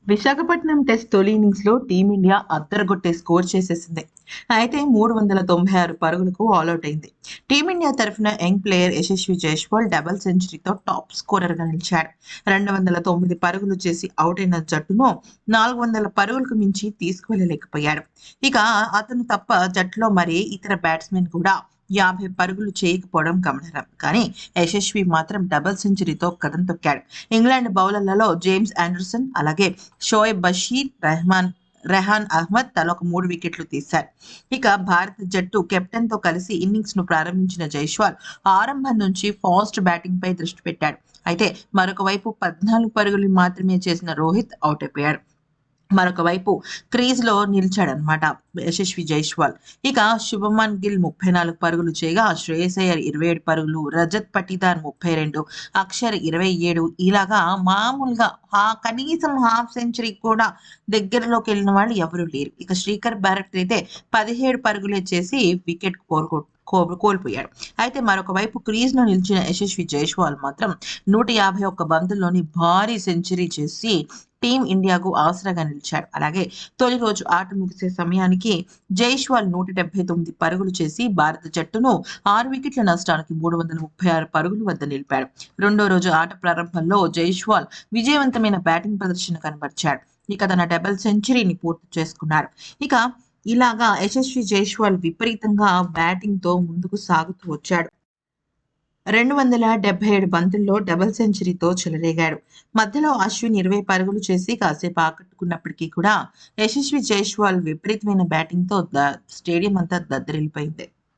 Visakhapatnam test తొలి ఇన్నింగ్స్‌లో team India అద్దరగొట్టే score చేసేసింది. అయితే 396 పరుగులకు ఆలౌట్ అయింది. టీమిండియా తరఫున young player Yashasvi Jaiswal double సెంచరీతో టాప్ స్కోరర్‌గా నిలిచాడు. 209 పరుగులు చేసి అవుట్ అయిన జట్టును 400 పరుగులకు మించి తీసుకువెళ్లలేకపోయాడు. ఇక అతను తప్ప జట్టులో మరే ఇతర బ్యాట్స్‌మెన్ కూడా 50 పరుగులు చేయకపోవడం గమనార్హం. కానీ యశస్వి మాత్రం డబుల్ సెంచరీతో కదం తొక్కాడు. ఇంగ్లాండ్ బౌలర్లలో జేమ్స్ ఆండర్సన్, అలాగే షోయబ్ బషీర్, రెహాన్ అహ్మద్ తలొక 3 వికెట్లు తీశారు. ఇక భారత జట్టు కెప్టెన్‌తో కలిసి ఇన్నింగ్స్‌ను ప్రారంభించిన జైస్వాల్ ఆరంభం నుంచి ఫాస్ట్ బ్యాటింగ్‌పై దృష్టి పెట్టాడు. అయితే మరొక వైపు 14 పరుగులు మాత్రమే చేసిన రోహిత్ అవుట్ అయిపోయాడు. మరొక వైపు క్రీజ్‌లో నిలిచాడన్నమాట యశస్వి జైస్వాల్. ఇక శుభమన్ గిల్ 34 పరుగులు చేయగా, శ్రేయస్ అయ్యర్ 27 పరుగులు, రజత్ పటిదార్ 32, అక్షర్ 27 ఇలాగా మామూలుగా కనీసం హాఫ్ సెంచరీ కూడా దగ్గరలోకెళ్ళిన వాళ్ళు ఎవరు లేరు. ఇక శ్రీకర్ బారట్ అయితే 17 పరుగులే చేసి వికెట్ కోల్పోయాడు. అయితే మరొక వైపు క్రీజ్‌లో నిలిచిన యశస్వి జైస్వాల్ మాత్రం 151 బంతుల్లోని భారీ సెంచరీ చేసి టీం ఇండియాకు ఆసరాగా నిలిచాడు. అలాగే తొలి రోజు ఆట ముగిసే సమయానికి జైస్వాల్ 179 పరుగులు చేసి భారత జట్టును 6 వికెట్ల నష్టానికి 336 పరుగుల వద్ద నిలిపాడు. రెండో రోజు ఆట ప్రారంభంలో జైస్వాల్ విజయవంతమైన బ్యాటింగ్ ప్రదర్శన కనబరిచాడు. ఇక తన డబుల్ సెంచరీని పూర్తి చేసుకున్నాడు. ఇక ఇలాగా యశస్వి జైస్వాల్ విపరీతంగా బ్యాటింగ్‌తో ముందుకు సాగుతూ వచ్చాడు. 277 బంతుల్లో డబుల్ సెంచరీతో చెలరేగాడు. మధ్యలో అశ్విన్ 20 పరుగులు చేసి కాసేపు ఆకట్టుకున్నప్పటికీ కూడా యశస్వి జైస్వాల్ విపరీతమైన బ్యాటింగ్‌తో స్టేడియం అంతా దద్దరిల్లిపోయింది.